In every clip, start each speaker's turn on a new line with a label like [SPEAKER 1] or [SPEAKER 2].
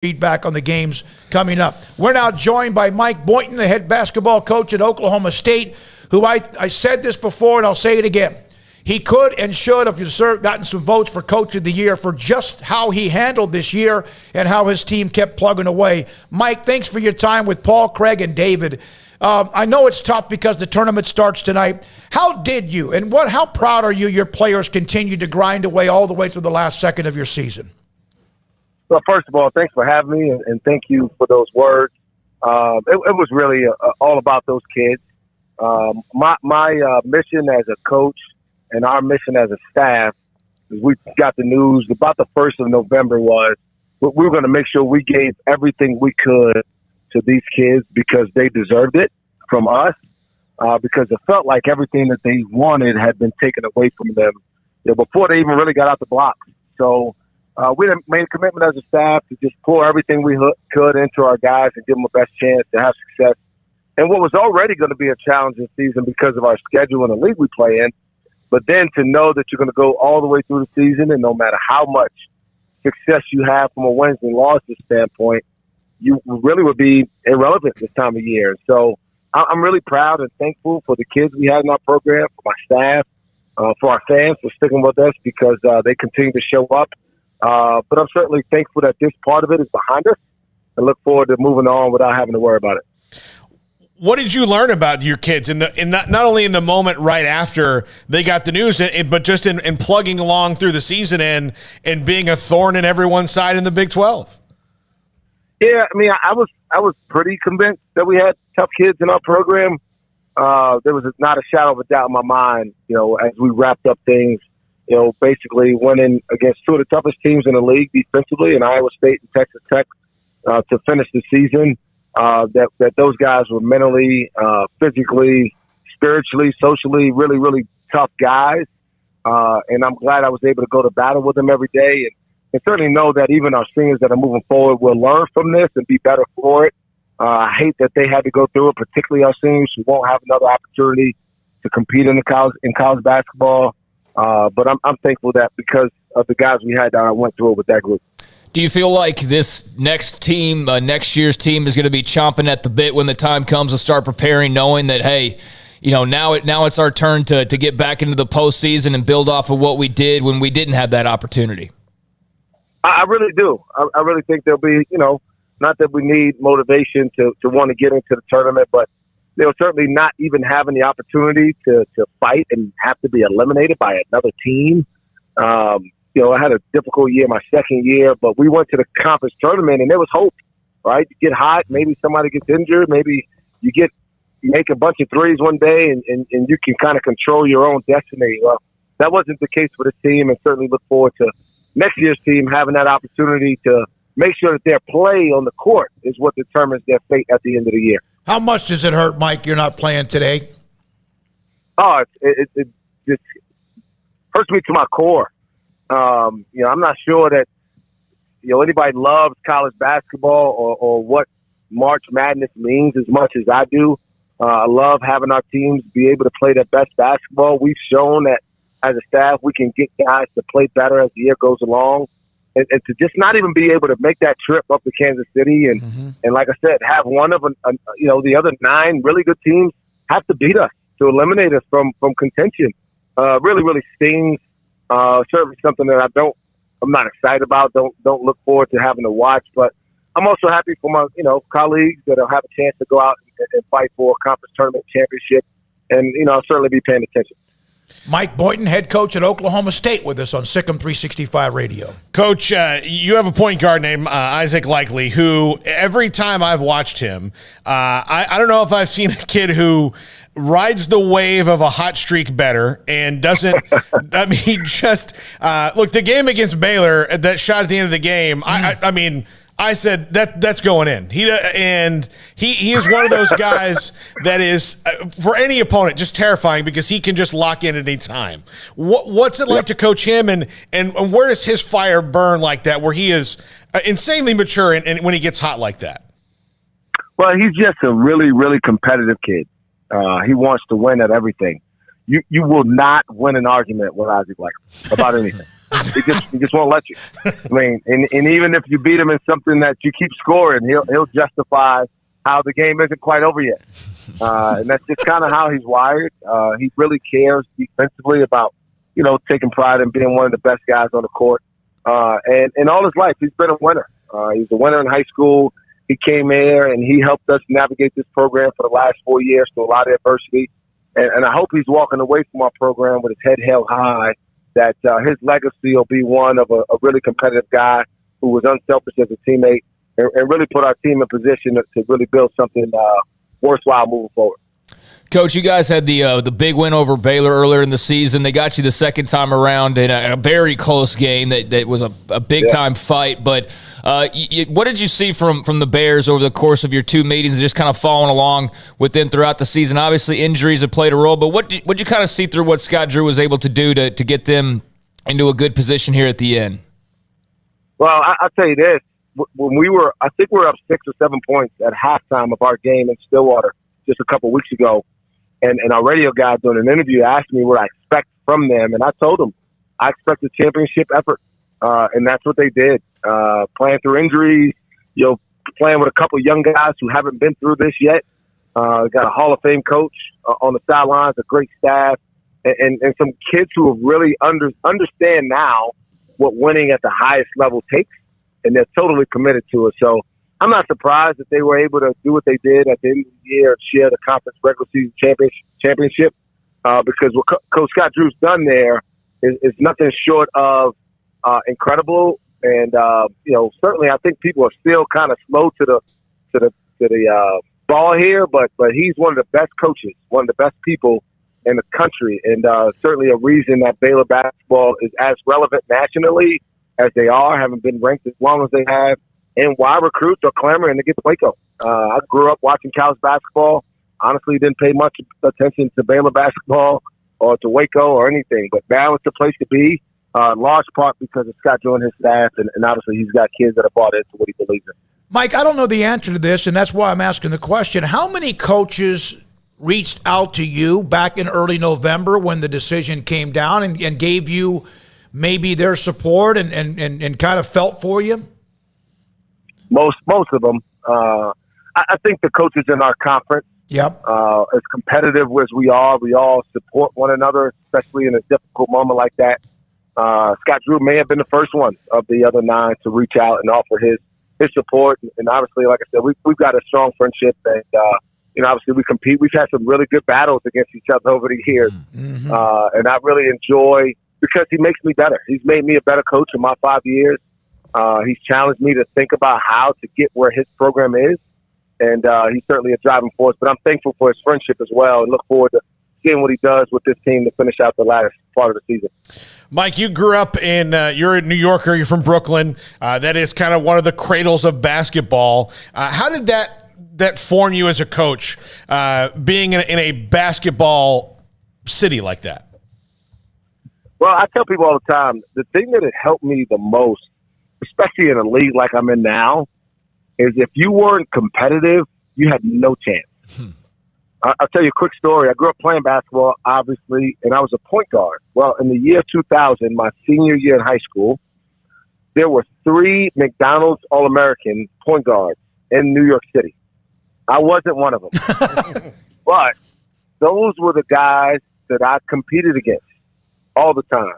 [SPEAKER 1] feedback on the games coming up. We're now joined by Mike Boynton, the head basketball coach at Oklahoma State, who I said this before and I'll say it again. He could and should have gotten some votes for Coach of the Year for just how he handled this year and how his team kept plugging away. Mike, thanks for your time with Paul, Craig, and David. I know it's tough because the tournament starts tonight. How did you and how proud are you your players continued to grind away all the way through the last second of your season?
[SPEAKER 2] Well, first of all, thanks for having me, and thank you for those words. It was really all about those kids. My mission as a coach and our mission as a staff, is we got the news about the 1st of November was we were going to make sure we gave everything we could to these kids because they deserved it from us, because it felt like everything that they wanted had been taken away from them before they even really got out the blocks. So we made a commitment as a staff to just pour everything we could into our guys and give them the best chance to have success. And what was already going to be a challenging season because of our schedule and the league we play in, but then to know that you're going to go all the way through the season and no matter how much success you have from a wins and losses standpoint, you really would be irrelevant this time of year. So I'm really proud and thankful for the kids we had in our program, for my staff, for our fans for sticking with us because they continue to show up. But I'm certainly thankful that this part of it is behind us and look forward to moving on without having to worry about it.
[SPEAKER 3] What did you learn about your kids not only in the moment right after they got the news, but just in plugging along through the season and being a thorn in everyone's side in the Big 12?
[SPEAKER 2] Yeah, I mean, I was pretty convinced that we had tough kids in our program. There was not a shadow of a doubt in my mind, as we wrapped up things, basically winning against two of the toughest teams in the league defensively in Iowa State and Texas Tech to finish the season. That those guys were mentally, physically, spiritually, socially, really, really tough guys. And I'm glad I was able to go to battle with them every day and certainly know that even our seniors that are moving forward will learn from this and be better for it. I hate that they had to go through it, particularly our seniors who won't have another opportunity to compete in college basketball. But I'm thankful that because of the guys we had went through it with that group.
[SPEAKER 4] Do you feel like this next team, next year's team, is going to be chomping at the bit when the time comes to start preparing, knowing that, hey, now it's our turn to get back into the postseason and build off of what we did when we didn't have that opportunity?
[SPEAKER 2] I really do. I really think there'll be, not that we need motivation to want to get into the tournament, but they'll certainly not even having the opportunity to fight and have to be eliminated by another team. I had a difficult year my second year, but we went to the conference tournament and there was hope, right? You get hot, maybe somebody gets injured, maybe you make a bunch of threes one day and you can kind of control your own destiny. Well, that wasn't the case for the team, and certainly look forward to next year's team having that opportunity to make sure that their play on the court is what determines their fate at the end of the year.
[SPEAKER 1] How much does it hurt, Mike, you're not playing today?
[SPEAKER 2] Oh, it just hurts me to my core. I'm not sure that anybody loves college basketball or what March Madness means as much as I do. I love having our teams be able to play their best basketball. We've shown that as a staff we can get guys to play better as the year goes along, and to just not even be able to make that trip up to Kansas City and like I said, have one of the other 9 really good teams have to beat us to eliminate us from contention. Really, really stings. Certainly something that I'm not excited about. Don't look forward to having to watch, but I'm also happy for my, colleagues that'll have a chance to go out and fight for a conference tournament championship. And, I'll certainly be paying attention.
[SPEAKER 1] Mike Boynton, head coach at Oklahoma State, with us on Sikkim 365 Radio.
[SPEAKER 3] Coach, you have a point guard named Isaac Likely, who every time I've watched him, I don't know if I've seen a kid who rides the wave of a hot streak better and doesn't – look, the game against Baylor, that shot at the end of the game, I mean – I said that's going in. He is one of those guys that is for any opponent just terrifying because he can just lock in at any time. What's it like to coach him, and where does his fire burn like that, where he is insanely mature and when he gets hot like that?
[SPEAKER 2] Well, he's just a really, really competitive kid. He wants to win at everything. You will not win an argument with Isaac Likely about anything. He just won't let you. I mean, and even if you beat him in something that you keep scoring, he'll justify how the game isn't quite over yet. And that's just kind of how he's wired. He really cares defensively about, taking pride in being one of the best guys on the court. And all his life, he's been a winner. He's a winner in high school. He came here and he helped us navigate this program for the last 4 years through a lot of adversity. And I hope he's walking away from our program with his head held high, that his legacy will be one of a really competitive guy who was unselfish as a teammate and really put our team in position to really build something worthwhile moving forward.
[SPEAKER 4] Coach, you guys had the big win over Baylor earlier in the season. They got you the second time around in a very close game that was a big-time fight. But what did you see from the Bears over the course of your two meetings, just kind of following along with them throughout the season? Obviously, injuries have played a role, but what did you kind of see through what Scott Drew was able to do to get them into a good position here at the end?
[SPEAKER 2] Well, I'll tell you this. When I think we were up 6 or 7 points at halftime of our game in Stillwater just a couple weeks ago. And our radio guy doing an interview asked me what I expect from them. And I told him I expect a championship effort. And that's what they did. Playing through injuries, playing with a couple of young guys who haven't been through this yet. Got a Hall of Fame coach on the sidelines, a great staff, and some kids who have really understand now what winning at the highest level takes. And they're totally committed to it. So I'm not surprised that they were able to do what they did at the end of the year and share the conference regular season championship because what Coach Scott Drew's done there is nothing short of incredible. And certainly I think people are still kind of slow to the ball here, but he's one of the best coaches, one of the best people in the country, and certainly a reason that Baylor basketball is as relevant nationally as they are, having been ranked as long as they have. And why recruits are clamoring to get to Waco. I grew up watching college basketball. Honestly, didn't pay much attention to Baylor basketball or to Waco or anything. But now it's the place to be, in large part because of Scott Drew and his staff. And obviously he's got kids that are bought into what he believes in.
[SPEAKER 1] Mike, I don't know the answer to this, and that's why I'm asking the question. How many coaches reached out to you back in early November when the decision came down and gave you maybe their support and kind of felt for you?
[SPEAKER 2] Most of them. I think the coaches in our conference, as competitive as we all support one another, especially in a difficult moment like that. Scott Drew may have been the first one of the other 9 to reach out and offer his support. And obviously, like I said, we've got a strong friendship, and obviously we compete. We've had some really good battles against each other over the years, and I really enjoy because he makes me better. He's made me a better coach in my 5 years. He's challenged me to think about how to get where his program is, and he's certainly a driving force. But I'm thankful for his friendship as well and look forward to seeing what he does with this team to finish out the last part of the season.
[SPEAKER 3] Mike, you grew up you're a New Yorker, you're from Brooklyn. That is kind of one of the cradles of basketball. How did that form you as a coach, being in a basketball city like that?
[SPEAKER 2] Well, I tell people all the time, the thing that has helped me the most, especially in a league like I'm in now, is if you weren't competitive, you had no chance. I'll tell you a quick story. I grew up playing basketball, obviously, and I was a point guard. Well, in the year 2000, my senior year in high school, there were 3 McDonald's All-American point guards in New York City. I wasn't one of them. But those were the guys that I competed against all the time.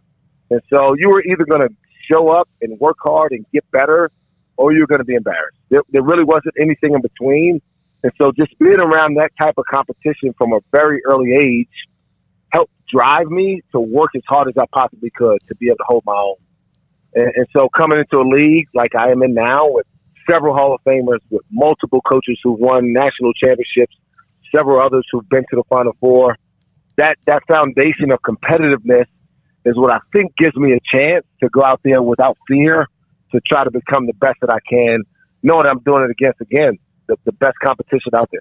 [SPEAKER 2] And so you were either going to show up and work hard and get better, or you're going to be embarrassed. There really wasn't anything in between. And so just being around that type of competition from a very early age helped drive me to work as hard as I possibly could to be able to hold my own. And so coming into a league like I am in now with several Hall of Famers, with multiple coaches who've won national championships, several others who've been to the Final Four, that foundation of competitiveness is what I think gives me a chance to go out there without fear to try to become the best that I can, knowing I'm doing it against, again, the best competition out there.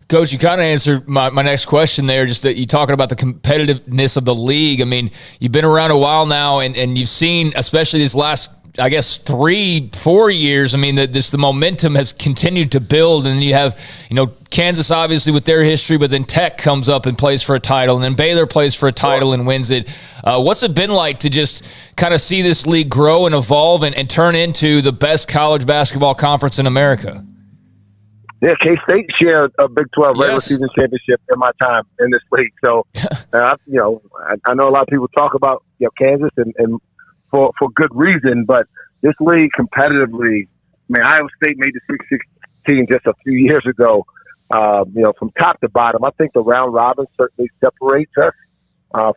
[SPEAKER 4] Coach, you kind of answered my next question there, just that you talking about the competitiveness of the league. I mean, you've been around a while now, and you've seen, especially these last I guess 3-4 years, I mean, the momentum has continued to build, and you have, Kansas obviously with their history, but then Tech comes up and plays for a title, and then Baylor plays for a title and wins it. What's it been like to just kind of see this league grow and evolve and turn into the best college basketball conference in America?
[SPEAKER 2] Yeah, K-State shared a Big 12 regular season championship in my time in this league. So, I know a lot of people talk about Kansas and for good reason, but this league competitively, Iowa State made the Sweet 16 just a few years ago. From top to bottom, I think the round robin certainly separates us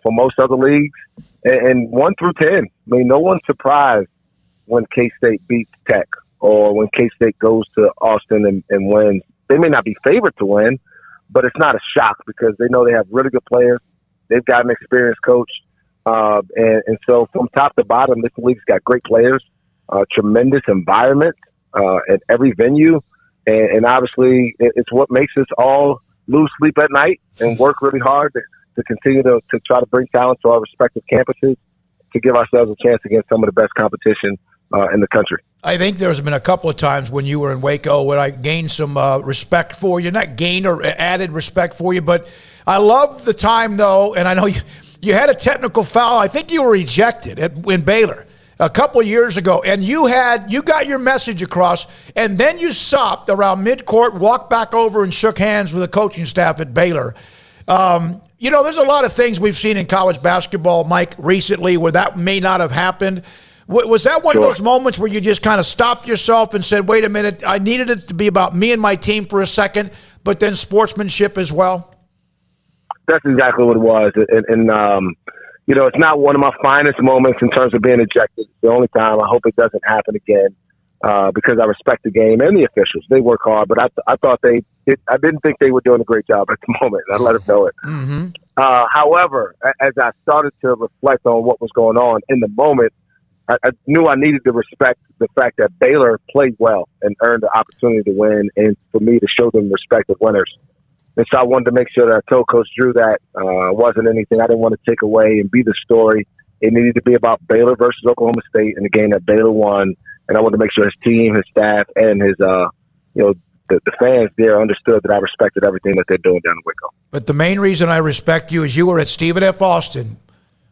[SPEAKER 2] from most other leagues. And 1 through 10, no one's surprised when K-State beats Tech or when K-State goes to Austin and wins. They may not be favored to win, but it's not a shock because they know they have really good players. They've got an experienced coach. And so from top to bottom, this league's got great players, tremendous environment at every venue. And obviously, it's what makes us all lose sleep at night and work really hard to continue to try to bring talent to our respective campuses to give ourselves a chance against some of the best competition in the country.
[SPEAKER 1] I think there's been a couple of times when you were in Waco where I gained some respect for you, not gained or added respect for you, but I love the time, though, and I know you had a technical foul. I think you were ejected in Baylor a couple of years ago, and you got your message across, and then you stopped around midcourt, walked back over and shook hands with the coaching staff at Baylor. There's a lot of things we've seen in college basketball, Mike, recently where that may not have happened. Was that one of those moments where you just kind of stopped yourself and said, wait a minute, I needed it to be about me and my team for a second, but then sportsmanship as well?
[SPEAKER 2] That's exactly what it was. And it's not one of my finest moments in terms of being ejected. It's the only time. I hope it doesn't happen again because I respect the game and the officials. They work hard, but I thought I didn't think they were doing a great job at the moment. I let them know it.
[SPEAKER 1] Mm-hmm.
[SPEAKER 2] However, as I started to reflect on what was going on in the moment, I knew I needed to respect the fact that Baylor played well and earned the opportunity to win, and for me to show them respect as winners. And so I wanted to make sure that I told Coach Drew that wasn't anything I didn't want to take away and be the story. It needed to be about Baylor versus Oklahoma State and the game that Baylor won. And I wanted to make sure his team, his staff, and his the fans there understood that I respected everything that they're doing down in Waco.
[SPEAKER 1] But the main reason I respect you is you were at Stephen F. Austin.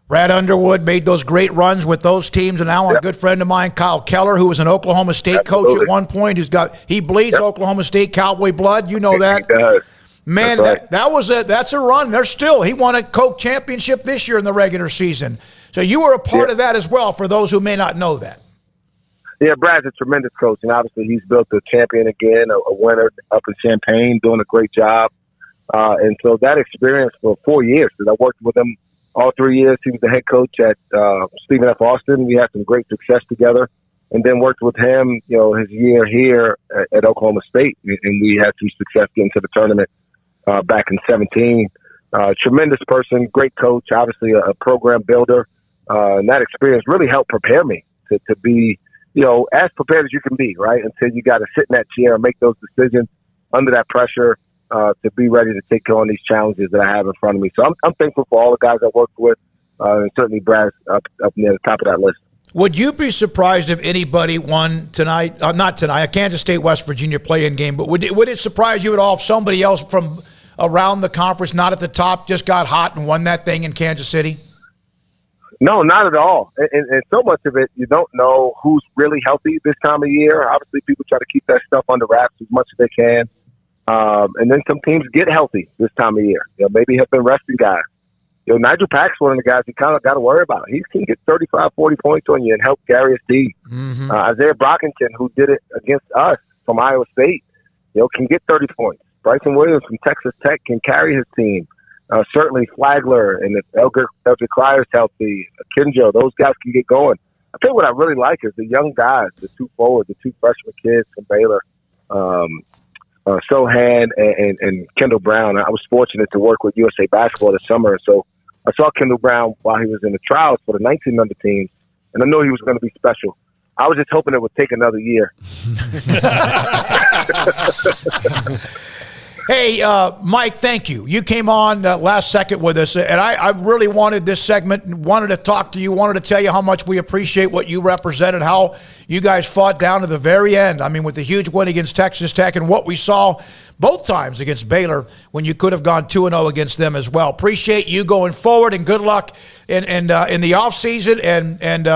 [SPEAKER 1] Brad Underwood made those great runs with those teams, and now a good friend of mine, Kyle Keller, who was an Oklahoma State coach at one point, he bleeds Oklahoma State Cowboy blood. You know that.
[SPEAKER 2] He does.
[SPEAKER 1] Man, that's a run. He won a Coke championship this year in the regular season. So you were a part of that as well, for those who may not know that.
[SPEAKER 2] Yeah, Brad's a tremendous coach, and obviously he's built a champion again, a winner up in Champaign, doing a great job. And so that experience for 4 years, because I worked with him all 3 years. He was the head coach at Stephen F. Austin. We had some great success together, and then worked with him, his year here at Oklahoma State, and we had some success getting to the tournament back in 2017. Tremendous person, great coach, obviously a program builder, and that experience really helped prepare me to be, as prepared as you can be, right? Until you got to sit in that chair and make those decisions under that pressure. To be ready to take on these challenges that I have in front of me. So I'm thankful for all the guys I worked with, and certainly Brad's up near the top of that list.
[SPEAKER 1] Would you be surprised if anybody won tonight? Not tonight, a Kansas State, West Virginia play-in game, but would it surprise you at all if somebody else from around the conference, not at the top, just got hot and won that thing in Kansas City?
[SPEAKER 2] No, not at all. And so much of it, you don't know who's really healthy this time of year. Obviously, people try to keep that stuff under wraps as much as they can. And then some teams get healthy this time of year. Maybe have been resting guys. Nigel Pack's one of the guys you kind of got to worry about. He can get 35, 40 points on you and help carry his team.
[SPEAKER 1] Mm-hmm.
[SPEAKER 2] Isaiah Brockington, who did it against us from Iowa State, can get 30 points. Bryson Williams from Texas Tech can carry his team. Certainly Flagler, and if Eldrick Cryer's healthy, Kinjo, those guys can get going. I think what I really like is the young guys, the two forward, the two freshman kids from Baylor, Sohan and Kendall Brown. I was fortunate to work with USA Basketball this summer, so I saw Kendall Brown while he was in the trials for the 19-member team, and I knew he was going to be special. I was just hoping it would take another year.
[SPEAKER 1] Hey, Mike, thank you. You came on last second with us, and I really wanted this segment, wanted to talk to you, wanted to tell you how much we appreciate what you represented, how you guys fought down to the very end. I mean, with the huge win against Texas Tech and what we saw both times against Baylor when you could have gone 2-0 against them as well. Appreciate you going forward, and good luck in the offseason, and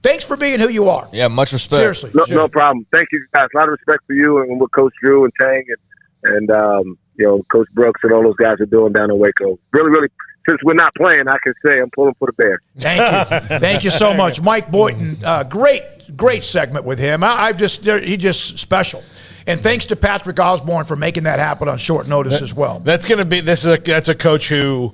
[SPEAKER 1] thanks for being who you are.
[SPEAKER 4] Yeah, much respect.
[SPEAKER 1] Seriously.
[SPEAKER 2] No problem. Thank you, guys. A lot of respect for you and what Coach Drew and Tang and Coach Brooks and all those guys are doing down in Waco. Really, really, since we're not playing, I can say I'm pulling for the Bears.
[SPEAKER 1] Thank you. Thank you so much. Mike Boynton, great segment with him. He's just special. And thanks to Patrick Osborne for making that happen on short notice as well.
[SPEAKER 3] That's a coach who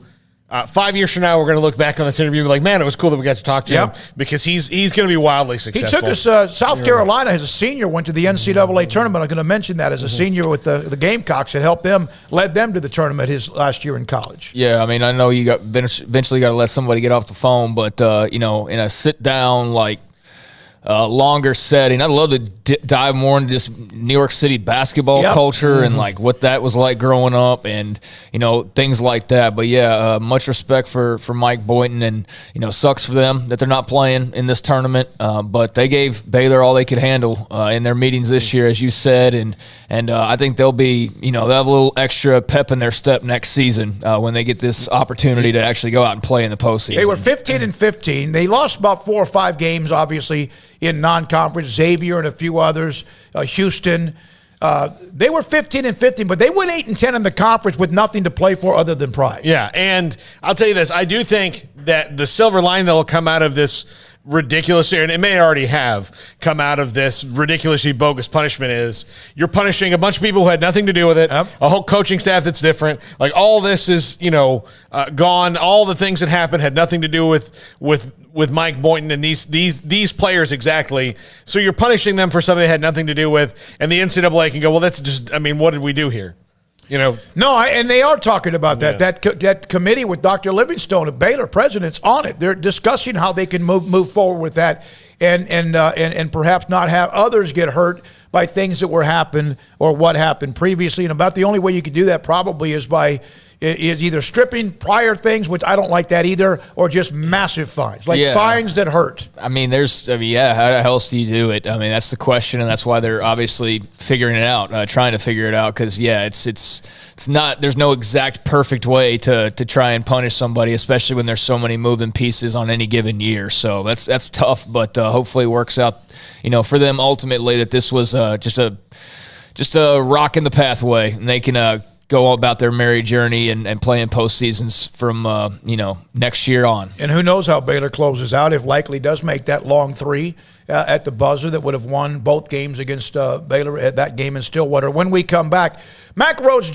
[SPEAKER 3] 5 years from now, we're going to look back on this interview and be like, man, it was cool that we got to talk to him, because he's going to be wildly successful.
[SPEAKER 1] He took us, South Carolina as a senior, went to the NCAA tournament. I'm going to mention that as a senior with the Gamecocks. It helped them, led them to the tournament his last year in college.
[SPEAKER 4] Yeah, I mean, I know you eventually got to let somebody get off the phone, but, in a sit-down, longer setting. I'd love to dive more into just New York City basketball culture and what that was like growing up, and things like that. But yeah, much respect for Mike Boynton, and sucks for them that they're not playing in this tournament. But they gave Baylor all they could handle in their meetings this year, as you said, and I think they'll be they'll have a little extra pep in their step next season when they get this opportunity to actually go out and play in the postseason.
[SPEAKER 1] They were 15-15. They lost about 4 or 5 games, obviously, in non-conference, Xavier and a few others, Houston. They were 15-15, but they went 8-10 in the conference with nothing to play for other than pride.
[SPEAKER 3] Yeah, and I'll tell you this. I do think that the silver lining that will come out of this ridiculous, and it may already have come out of this ridiculously bogus punishment, is you're punishing a bunch of people who had nothing to do with it, a whole coaching staff that's different. All this is, gone. All the things that happened had nothing to do with Mike Boynton and these players exactly. So you're punishing them for something they had nothing to do with, and the NCAA can go, well, that's just, what did we do here?
[SPEAKER 1] No, and they are talking about that. Yeah. That committee with Dr. Livingstone of Baylor, president's on it. They're discussing how they can move forward with that, and perhaps not have others get hurt by things that were happened or what happened previously. And about the only way you could do that probably is by either stripping prior things, which I don't like that either, or just massive fines, fines that hurt.
[SPEAKER 4] I mean, how the hell else do you do it? I mean, that's the question, and that's why they're obviously figuring it out, trying to figure it out, because, it's not – there's no exact perfect way to try and punish somebody, especially when there's so many moving pieces on any given year. So that's tough, but hopefully it works out, for them ultimately, that this was just a rock in the pathway, and they can go about their merry journey and play in postseasons from next year on.
[SPEAKER 1] And who knows how Baylor closes out, if Likely does make that long 3 at the buzzer that would have won both games against Baylor at that game in Stillwater. When we come back, Mack Rhodes joins